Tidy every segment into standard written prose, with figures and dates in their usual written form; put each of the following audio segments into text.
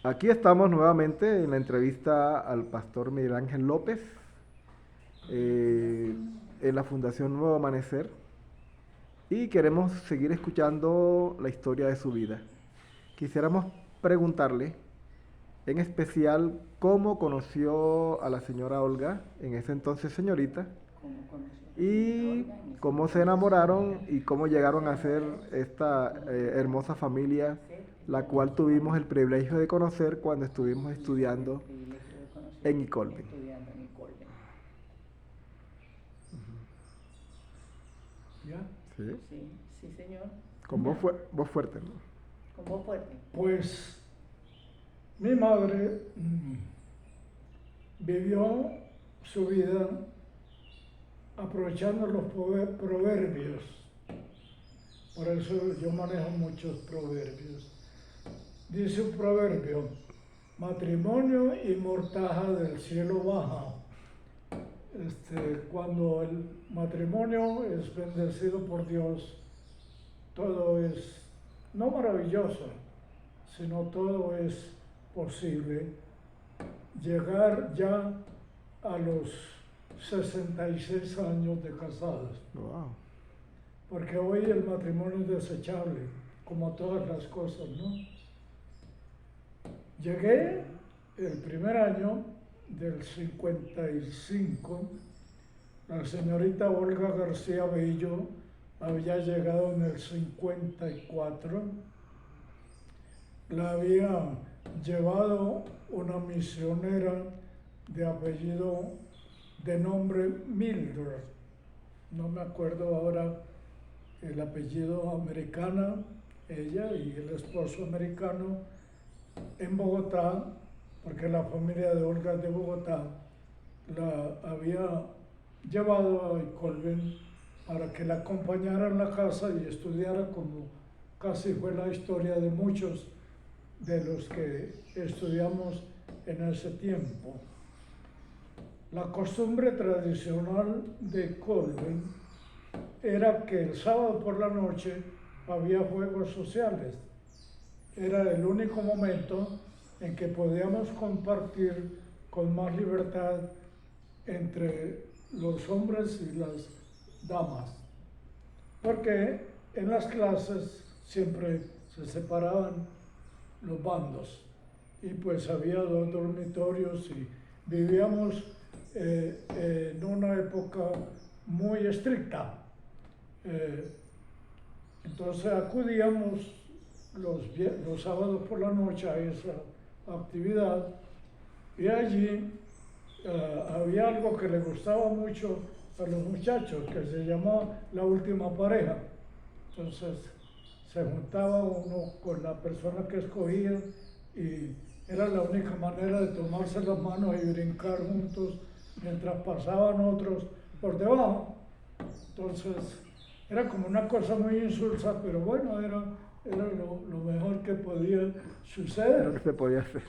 Aquí estamos nuevamente en la entrevista al pastor Miguel Ángel López eh, en la Fundación Nuevo Amanecer y queremos seguir escuchando la historia de su vida. Quisiéramos preguntarle en especial cómo conoció a la señora Olga, en ese entonces señorita, y cómo se enamoraron y cómo llegaron a ser esta hermosa familia, la cual tuvimos el privilegio de conocer cuando estuvimos estudiando en Icolben. ¿Ya? ¿Sí? Sí, sí, señor. Con voz fuerte, ¿no? Con voz fuerte. Pues mi madre vivió su vida aprovechando los proverbios. Por eso yo manejo muchos proverbios. Dice un proverbio: matrimonio y mortaja del cielo baja. Cuando el matrimonio es bendecido por Dios, todo es no maravilloso, sino todo es posible. Llegar ya a los 66 años de casados, Wow. porque hoy el matrimonio es desechable, como todas las cosas, ¿no? Llegué el primer año del 55, la señorita Olga García Bello había llegado en el 54, la había llevado una misionera de apellido, de nombre Mildred, no me acuerdo ahora el apellido, americana, ella y el esposo americano, en Bogotá, porque la familia de Olga de Bogotá la había llevado a Icolben para que la acompañara en la casa y estudiara, como casi fue la historia de muchos de los que estudiamos en ese tiempo. La costumbre tradicional de Colben era que el sábado por la noche había juegos sociales. Era el único momento en que podíamos compartir con más libertad entre los hombres y las damas, porque en las clases siempre se separaban los bandos y pues había dos dormitorios y vivíamos en una época muy estricta. Entonces acudíamos los sábados por la noche a esa actividad y allí había algo que le gustaba mucho a los muchachos, que se llamaba la última pareja. Entonces se juntaba uno con la persona que escogía y era la única manera de tomarse las manos y brincar juntos mientras pasaban otros por debajo. Entonces era como una cosa muy insulsa, pero bueno, era lo mejor que podía suceder. Lo que se podía hacer.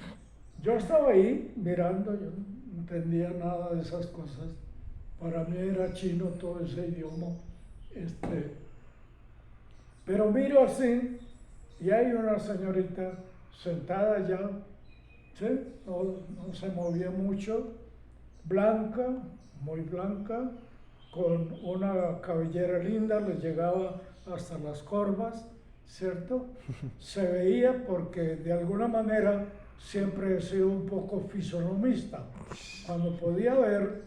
Yo estaba ahí mirando, yo no entendía nada de esas cosas. Para mí era chino todo ese idioma. Pero miro así y hay una señorita sentada allá, ¿sí? No se movía mucho, blanca, muy blanca, con una cabellera linda, le llegaba hasta las corvas, ¿cierto? Se veía, porque de alguna manera siempre he sido un poco fisonomista. Cuando podía ver,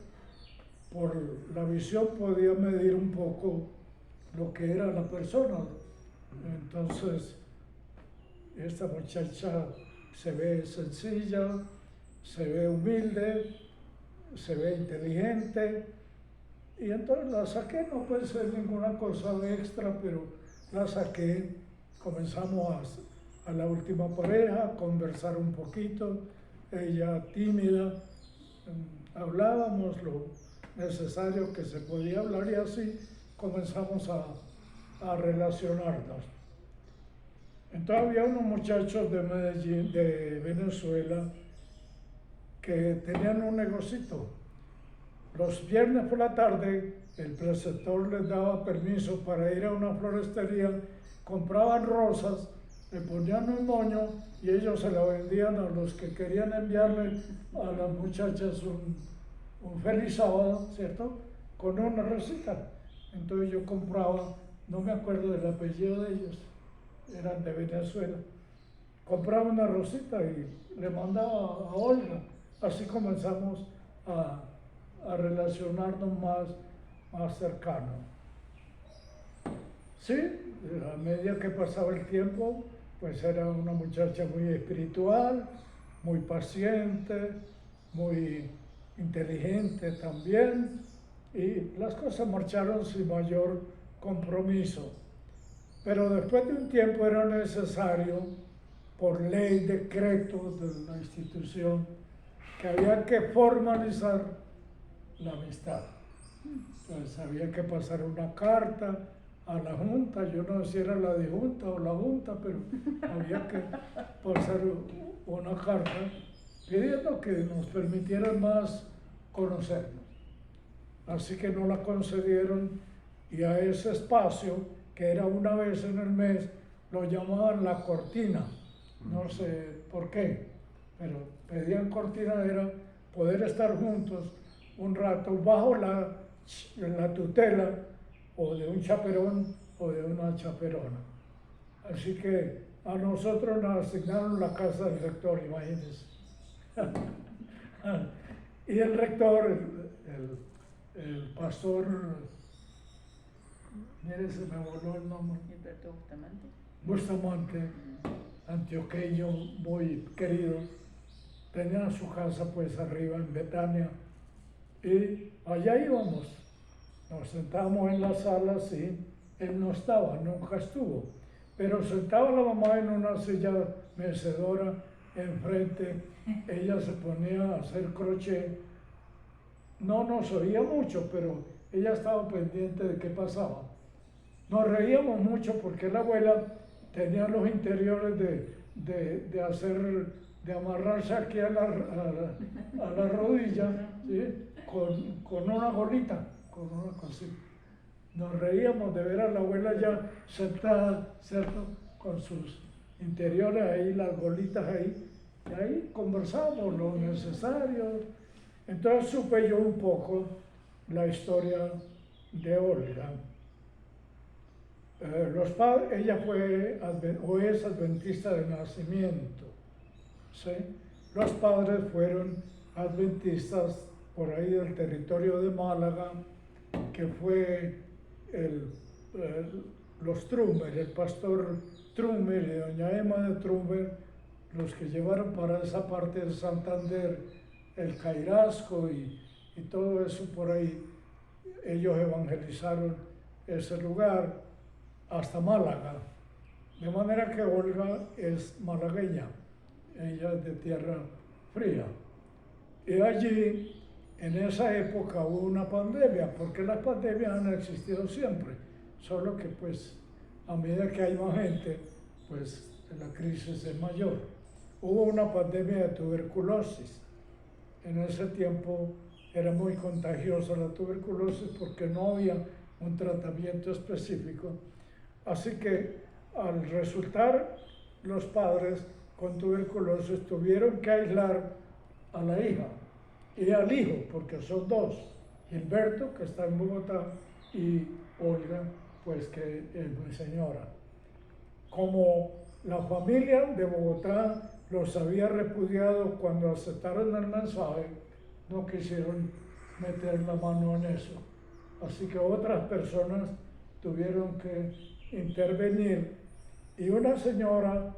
por la visión podía medir un poco lo que era la persona. Entonces, esta muchacha se ve sencilla, se ve humilde, se ve inteligente, y entonces la saqué. No puede ser ninguna cosa extra, pero la saqué. Comenzamos a la última pareja, a conversar un poquito, ella tímida, hablábamos lo necesario que se podía hablar y así comenzamos a relacionarnos. Entonces había unos muchachos de Medellín, de Venezuela, que tenían un negocito. Los viernes por la tarde el preceptor les daba permiso para ir a una floristería, compraban rosas le ponían un moño y ellos se lo vendían a los que querían enviarle a las muchachas un feliz sábado, ¿cierto? Con una rosita. Entonces yo compraba, no me acuerdo del apellido de ellos, eran de Venezuela. Compraba una rosita y le mandaba a Olga. Así comenzamos a relacionarnos más cercano. Sí, a medida que pasaba el tiempo, pues era una muchacha muy espiritual, muy paciente, muy inteligente también, y las cosas marcharon sin mayor compromiso. Pero después de un tiempo era necesario, por ley, decreto de la institución, que había que formalizar la amistad. Entonces había que pasar una carta a la Junta, yo no sé si era la de Junta o la Junta, pero había que pasar una carta pidiendo que nos permitieran más conocernos. Así que no la concedieron y a ese espacio, que era una vez en el mes, lo llamaban la cortina. No sé por qué, pero pedían cortina, era poder estar juntos un rato bajo la tutela o de un chaperón o de una chaperona. Así que a nosotros nos asignaron la casa del rector, imagínense. Y el rector, el pastor, mire, se me voló el nombre, Gilberto Bustamante. Bustamante, antioqueño, muy querido, tenía su casa pues arriba en Betania y allá íbamos. Nos sentábamos en la sala, sí, él no estaba, nunca estuvo, pero sentaba la mamá en una silla mecedora enfrente, ella se ponía a hacer crochet, no nos oía mucho, pero ella estaba pendiente de qué pasaba. Nos reíamos mucho porque la abuela tenía los interiores de amarrarse aquí a la rodilla, ¿sí? con una golita, con una cosita. Nos reíamos de ver a la abuela ya sentada, ¿cierto? Con sus interiores ahí, las golitas ahí, y ahí conversábamos lo necesario. Entonces supe yo un poco la historia de Olga. Ella fue o es adventista de nacimiento, ¿sí? Los padres fueron adventistas por ahí del territorio de Málaga, que fue los Trummer, el pastor Trummer y doña Emma de Trummer, los que llevaron para esa parte de Santander el Cairasco y todo eso por ahí. Ellos evangelizaron ese lugar hasta Málaga, de manera que Olga es malagueña, ella es de tierra fría. Y allí, en esa época, hubo una pandemia, porque las pandemias han existido siempre, solo que pues a medida que hay más gente, pues la crisis es mayor. Hubo una pandemia de tuberculosis. En ese tiempo era muy contagiosa la tuberculosis porque no había un tratamiento específico. Así que al resultar los padres con tuberculosis tuvieron que aislar a la hija y al hijo, porque son dos, Gilberto, que está en Bogotá, y Olga, pues que es mi señora. Como la familia de Bogotá los había repudiado cuando aceptaron el mensaje, no quisieron meter la mano en eso. Así que otras personas tuvieron que intervenir y una señora,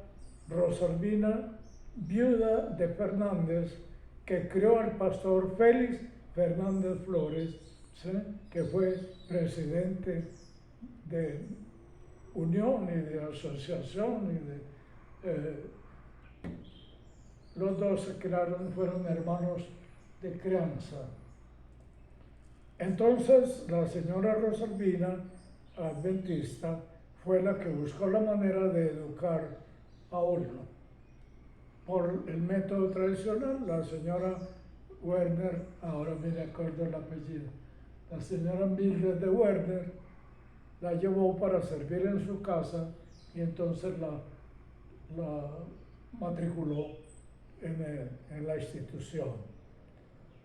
Rosalvina, viuda de Fernández, que crió al pastor Félix Fernández Flores, ¿sí? Que fue presidente de Unión y de Asociación y de los dos se crearon, fueron hermanos de crianza. Entonces la señora Rosalvina, adventista, fue la que buscó la manera de educar a Olga. Por el método tradicional, la señora Werner, ahora me acuerdo el apellido, la señora Mildred de Werner, la llevó para servir en su casa y entonces la matriculó en la institución.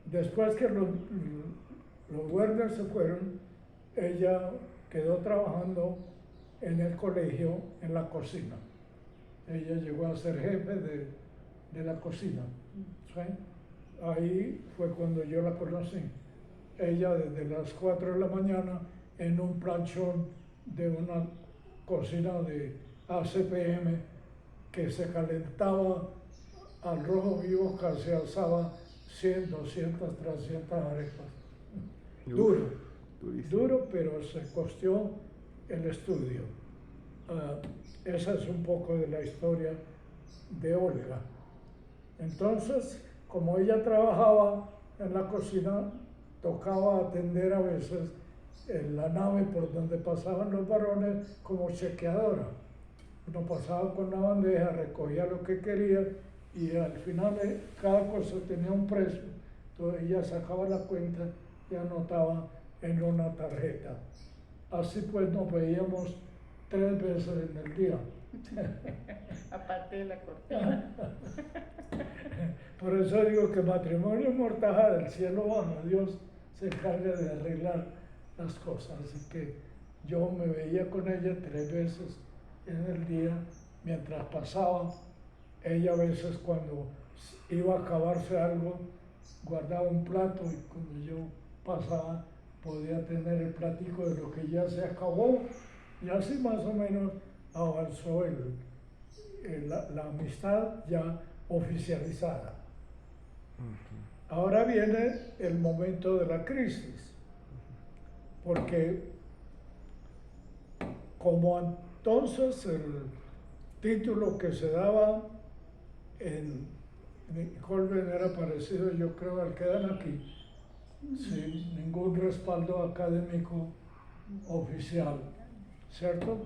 Después que los Werner se fueron, ella quedó trabajando en el colegio, en la cocina. Ella llegó a ser jefe de la cocina. ¿Sí? Ahí fue cuando yo la conocí. Ella desde las 4 de la mañana en un planchón de una cocina de ACPM que se calentaba al rojo vivo, casi alzaba 100, 200, 300 arepas. Duro, Durísimo. duro, pero se costeó el estudio. Esa es un poco de la historia de Olga. Entonces, como ella trabajaba en la cocina, tocaba atender a veces en la nave por donde pasaban los varones como chequeadora. Uno pasaba con la bandeja, recogía lo que quería y al final cada cosa tenía un precio. Entonces ella sacaba la cuenta y anotaba en una tarjeta. Así pues nos veíamos 3 veces en el día. Aparte de la cortina. Por eso digo que matrimonio es mortaja del cielo bajo. Dios se encarga de arreglar las cosas. Así que yo me veía con ella 3 veces en el día mientras pasaba. Ella a veces cuando iba a acabarse algo guardaba un plato y cuando yo pasaba podía tener el platico de lo que ya se acabó y así más o menos avanzó la amistad ya oficializada. Ahora viene el momento de la crisis, porque como entonces el título que se daba en Colben era parecido, yo creo, al que dan aquí, sin ningún respaldo académico oficial, ¿cierto?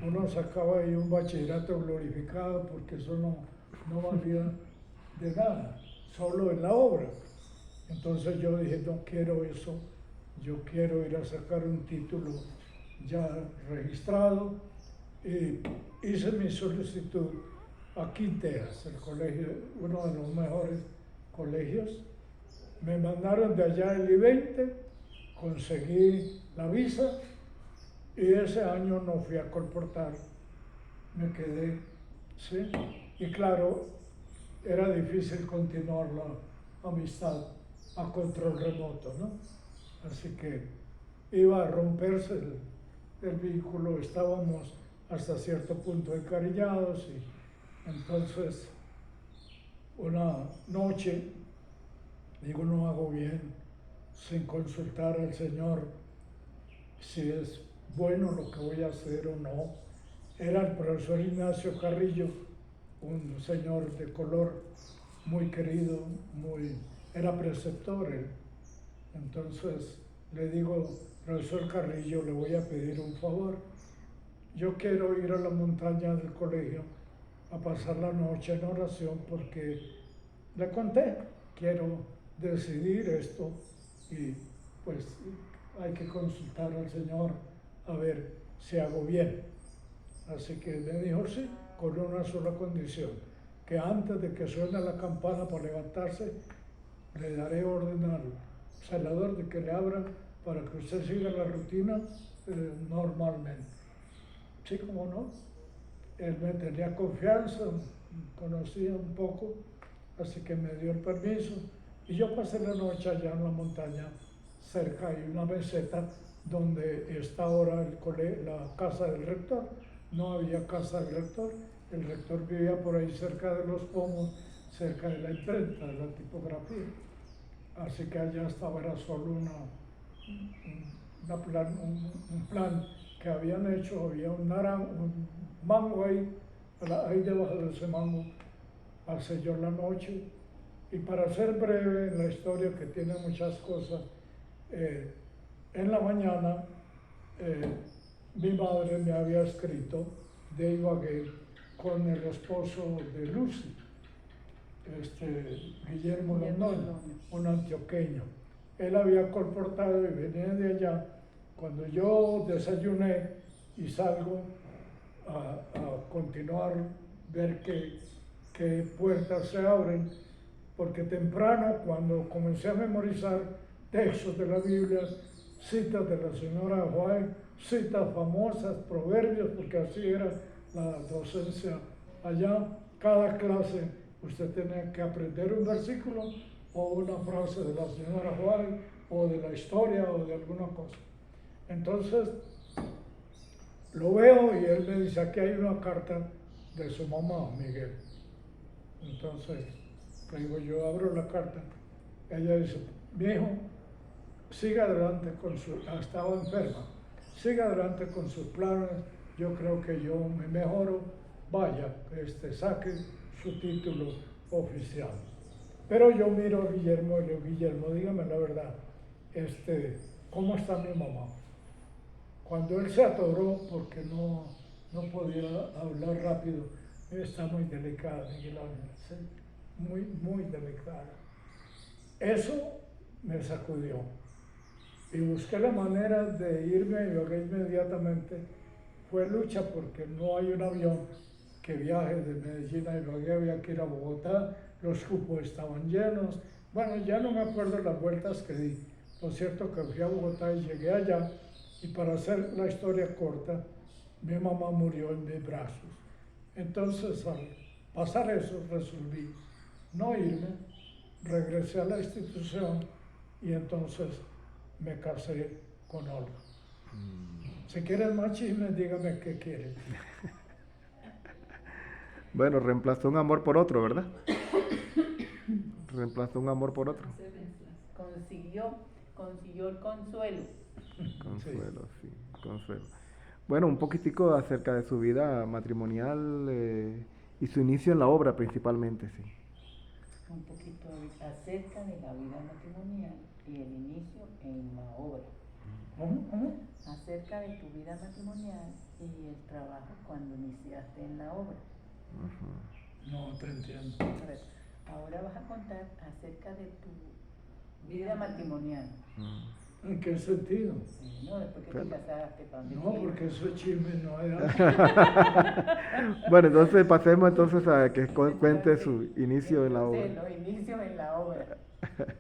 Uno sacaba ahí un bachillerato glorificado porque eso no valía de nada, solo en la obra. Entonces yo dije, no quiero eso, yo quiero ir a sacar un título ya registrado y hice mi solicitud aquí en Texas, el colegio, uno de los mejores colegios. Me mandaron de allá el I-20, conseguí la visa y ese año no fui a colportar, me quedé, ¿sí? Y claro, era difícil continuar la amistad a control remoto, ¿no? Así que iba a romperse el vínculo, estábamos hasta cierto punto encariñados y entonces una noche digo, no hago bien sin consultar al Señor si es bueno lo que voy a hacer o no. Era el profesor Ignacio Carrillo, un señor de color muy querido, era preceptor él. Entonces le digo, profesor Carrillo, le voy a pedir un favor. Yo quiero ir a la montaña del colegio a pasar la noche en oración porque le conté, quiero decidir esto y pues hay que consultar al Señor a ver si hago bien. Así que me dijo sí, con una sola condición, que antes de que suene la campana para levantarse, le daré orden al celador de que le abra para que usted siga la rutina normalmente. Sí, como no. Él me tenía confianza, conocía un poco, así que me dio el permiso. Y yo pasé la noche allá en la montaña, cerca hay una meseta donde está ahora la casa del rector. No había casa del rector, el rector vivía por ahí cerca de los pomos, cerca de la imprenta, de la tipografía. Así que allá estaba, era solo un plan que habían hecho, había un mango ahí debajo de ese mango, pasé yo la noche. Y para ser breve en la historia, que tiene muchas cosas, en la mañana mi madre me había escrito de Ibagué con el esposo de Lucy, Guillermo Londoño, un antioqueño. Él había colportado y venía de allá. Cuando yo desayuné y salgo a continuar ver qué puertas se abren, porque temprano, cuando comencé a memorizar textos de la Biblia, citas de la señora White, citas famosas, proverbios, porque así era la docencia allá, cada clase usted tenía que aprender un versículo o una frase de la señora White, o de la historia, o de alguna cosa. Entonces, lo veo y él me dice, aquí hay una carta de su mamá, Miguel. Entonces, le digo, yo abro la carta. Ella dice, mi hijo, siga adelante estaba enferma, siga adelante con sus planes, yo creo que yo me mejoro, vaya, saque su título oficial. Pero yo miro a Guillermo y le digo, Guillermo, dígame la verdad, ¿cómo está mi mamá? Cuando él se atoró porque no podía hablar rápido, está muy delicada, Miguel Ángel, ¿sí? Muy, muy delicada. Eso me sacudió y busqué la manera de irme y llegué inmediatamente. Fue lucha porque no hay un avión que viaje de Medellín a Ibagué, había que ir a Bogotá, los cupos estaban llenos. Bueno, ya no me acuerdo las vueltas que di. Lo cierto que fui a Bogotá y llegué allá, y para hacer la historia corta, mi mamá murió en mis brazos. Entonces, al pasar eso, resolví no irme, regresé a la institución y entonces me casé con Olga. Si quieres más chismes, dígame qué quieres. Bueno, reemplazó un amor por otro, ¿verdad? Reemplazó un amor por otro. Consiguió el consuelo. Consuelo, sí, consuelo. Bueno, un poquitico acerca de su vida matrimonial y su inicio en la obra principalmente, sí. Un poquito acerca de la vida matrimonial y el inicio en la obra. Acerca de tu vida matrimonial y el trabajo cuando iniciaste en la obra. No te entiendo. A ver, ahora vas a contar acerca de tu vida matrimonial. ¿En qué sentido? No, después que te casaste, No, porque eso es chisme, no hay Bueno, entonces pasemos entonces a que cuente su inicio en la obra. Los inicios en la obra.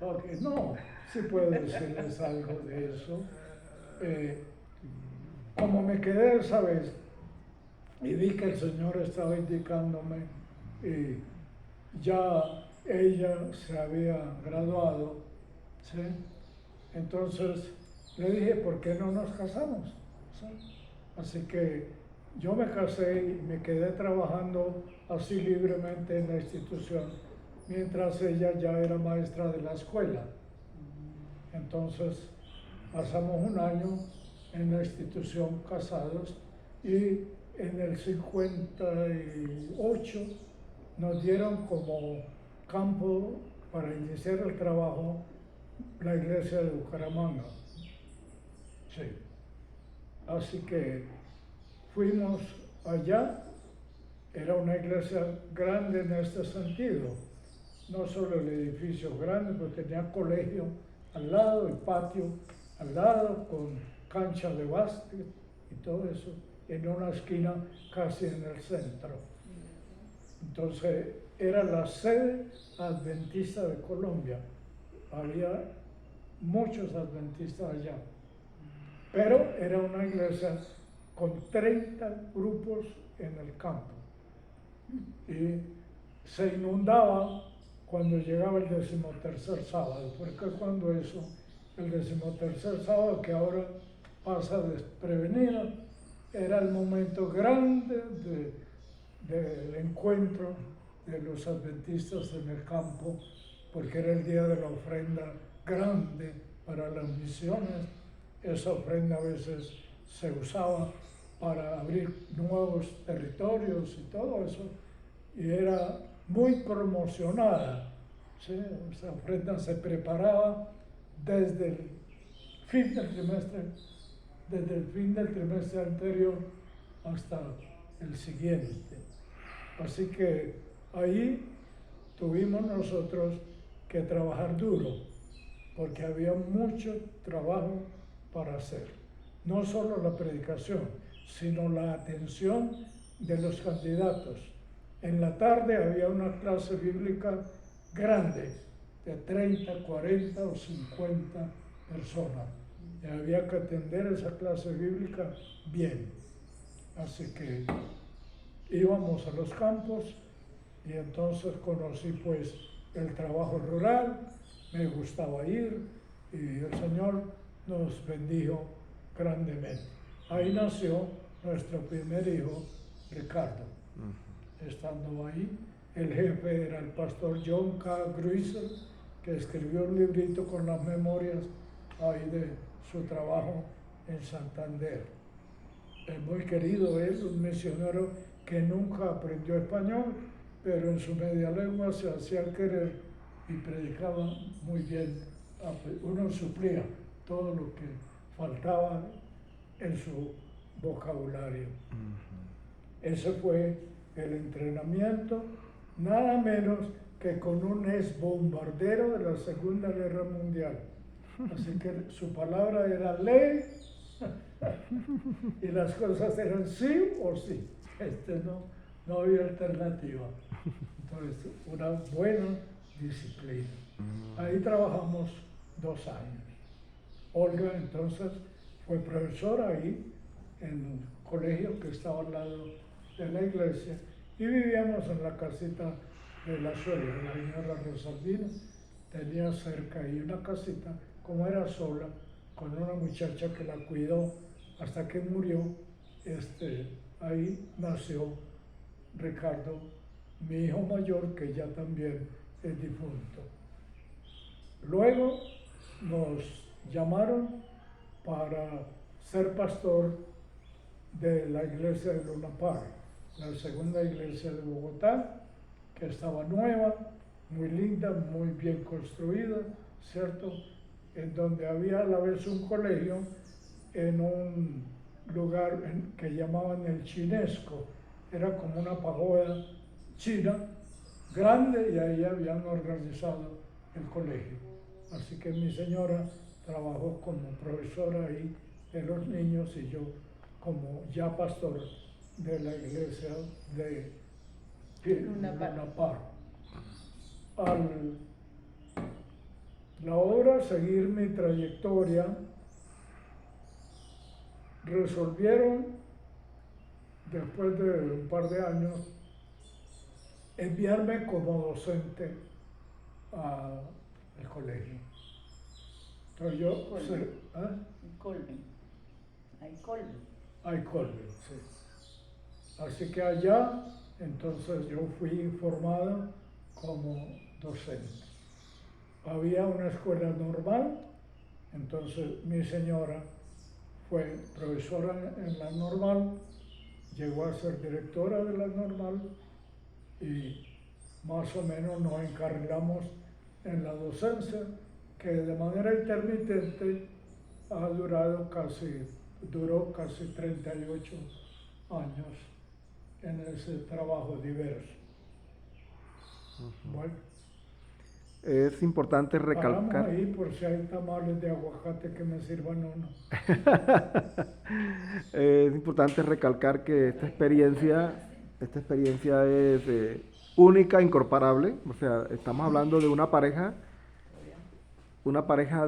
Okay, no, sí puedo decirles algo de eso. Como me quedé esa vez y vi que el Señor estaba indicándome, y ya ella se había graduado, ¿sí? Entonces le dije, ¿por qué no nos casamos? ¿Sí? Así que yo me casé y me quedé trabajando así libremente en la institución, mientras ella ya era maestra de la escuela. Entonces pasamos un año en la institución casados, y en el 58 nos dieron como campo para iniciar el trabajo la iglesia de Bucaramanga. Sí. Así que fuimos allá. Era una iglesia grande en este sentido. No solo el edificio grande, pero tenía colegio al lado y patio al lado con cancha de básquet y todo eso, en una esquina casi en el centro. Entonces era la sede adventista de Colombia. Había muchos adventistas allá, pero era una iglesia con 30 grupos en el campo, y se inundaba cuando llegaba el 13º sábado, porque cuando eso, el 13º sábado, que ahora pasa desprevenido, era el momento grande del encuentro de los adventistas en el campo, porque era el día de la ofrenda grande para las misiones. Esa ofrenda a veces se usaba para abrir nuevos territorios y todo eso, y era muy promocionada, ¿sí? Esa ofrenda se preparaba desde el fin del trimestre anterior hasta el siguiente. Así que ahí tuvimos nosotros que trabajar duro, porque había mucho trabajo para hacer. No solo la predicación, sino la atención de los candidatos. En la tarde había una clase bíblica grande, de 30, 40 o 50 personas. Y había que atender esa clase bíblica bien. Así que íbamos a los campos y entonces conocí pues el trabajo rural, me gustaba ir y el Señor nos bendijo grandemente. Ahí nació nuestro primer hijo, Ricardo. Estando ahí, el jefe era el pastor John K. Gruiser, que escribió un librito con las memorias ahí de su trabajo en Santander. Es muy querido él, un misionero que nunca aprendió español, pero en su media lengua se hacía querer y predicaba muy bien. Uno suplía todo lo que faltaba en su vocabulario. Ese fue el entrenamiento, nada menos que con un ex bombardero de la Segunda Guerra Mundial. Así que su palabra era ley y las cosas eran sí o sí. No había alternativa. Entonces, una buena disciplina. Ahí trabajamos 2 años. Olga entonces fue profesora ahí en un colegio que estaba al lado de la iglesia y vivíamos en la casita de la suegra, la señora Rosaldina. Tenía cerca ahí una casita, como era sola, con una muchacha que la cuidó hasta que murió. Ahí nació Ricardo, mi hijo mayor, que ya también es difunto. Luego nos llamaron para ser pastor de la iglesia de Lunapar, la segunda iglesia de Bogotá, que estaba nueva, muy linda, muy bien construida, ¿cierto? En donde había a la vez un colegio en un lugar que llamaban el Chinesco. Era como una pagoda china grande y ahí habían organizado el colegio. Así que mi señora trabajó como profesora ahí de los niños y yo como ya pastor de la iglesia de Lunapar. La hora seguir mi trayectoria, resolvieron, después de un par de años, enviarme como docente al colegio. Entonces yo... Colby. Hay Colby, sí. Así que allá, entonces yo fui formado como docente. Había una escuela normal, entonces mi señora fue profesora en la normal, llegó a ser directora de la normal y más o menos nos encarrilamos en la docencia, que de manera intermitente duró casi 38 años en ese trabajo diverso. Bueno. Es importante recalcar. Paramos ahí por si hay tamales de aguacate que me sirvan uno. Es importante recalcar que esta experiencia es única, incomparable. O sea, estamos hablando de una pareja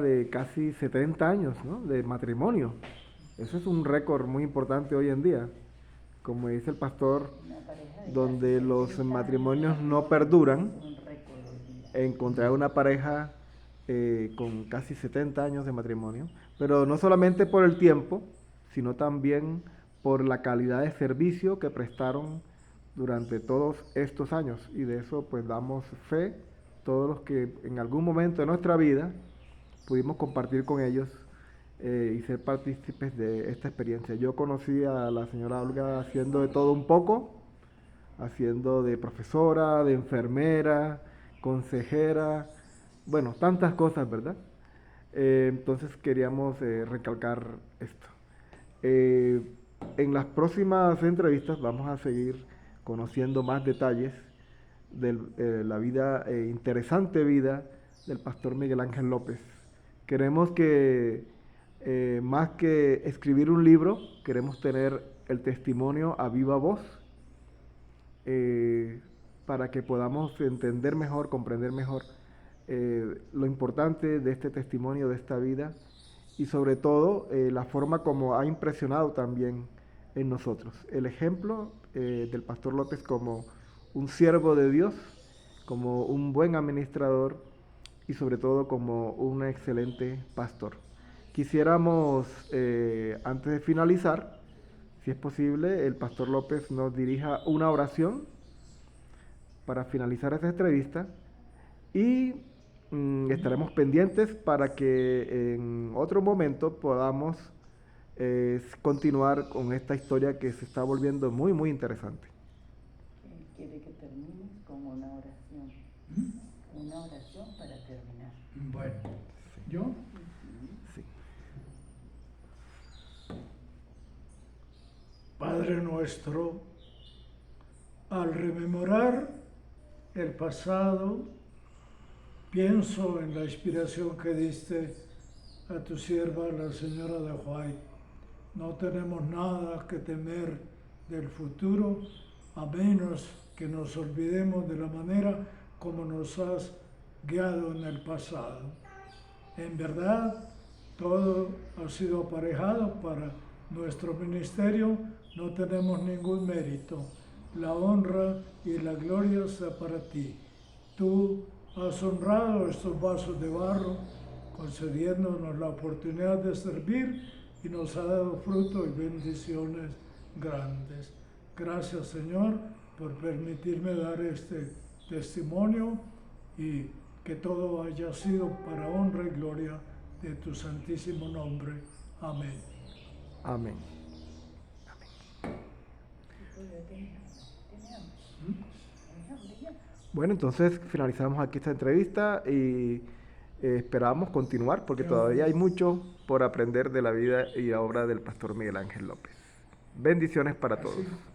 de casi 70 años, ¿no? De matrimonio. Eso es un récord muy importante hoy en día. Como dice el pastor, donde los matrimonios no perduran, encontrar una pareja con casi 70 años de matrimonio, pero no solamente por el tiempo, sino también por la calidad de servicio que prestaron durante todos estos años, y de eso pues damos fe todos los que en algún momento de nuestra vida pudimos compartir con ellos y ser partícipes de esta experiencia. Yo conocí a la señora Olga haciendo de todo un poco, haciendo de profesora, de enfermera, consejera, bueno, tantas cosas, ¿verdad? Entonces queríamos recalcar esto. En las próximas entrevistas vamos a seguir conociendo más detalles de la vida, interesante vida del pastor Miguel Ángel López. Queremos que, más que escribir un libro, queremos tener el testimonio a viva voz para que podamos entender mejor, comprender mejor lo importante de este testimonio, de esta vida y sobre todo la forma como ha impresionado también en nosotros. El ejemplo del Pastor López como un siervo de Dios, como un buen administrador y sobre todo como un excelente pastor. Quisiéramos, antes de finalizar, si es posible, el Pastor López nos dirija una oración para finalizar esta entrevista y estaremos pendientes para que en otro momento podamos continuar con esta historia que se está volviendo muy, muy interesante. Quiere que termines con una oración. Una oración para terminar. Bueno, ¿yo? Sí. Padre nuestro, al rememorar el pasado, pienso en la inspiración que diste a tu sierva, la señora de White. No tenemos nada que temer del futuro, a menos que nos olvidemos de la manera como nos has guiado en el pasado. En verdad, todo ha sido aparejado para nuestro ministerio, no tenemos ningún mérito. La honra y la gloria sea para ti. Tú has honrado estos vasos de barro, concediéndonos la oportunidad de servir y nos ha dado fruto y bendiciones grandes. Gracias, Señor, por permitirme dar este testimonio y que todo haya sido para honra y gloria de tu santísimo nombre. Amén. Amén. Bueno, entonces finalizamos aquí esta entrevista y esperamos continuar porque todavía hay mucho por aprender de la vida y la obra del Pastor Miguel Ángel López. Bendiciones para todos.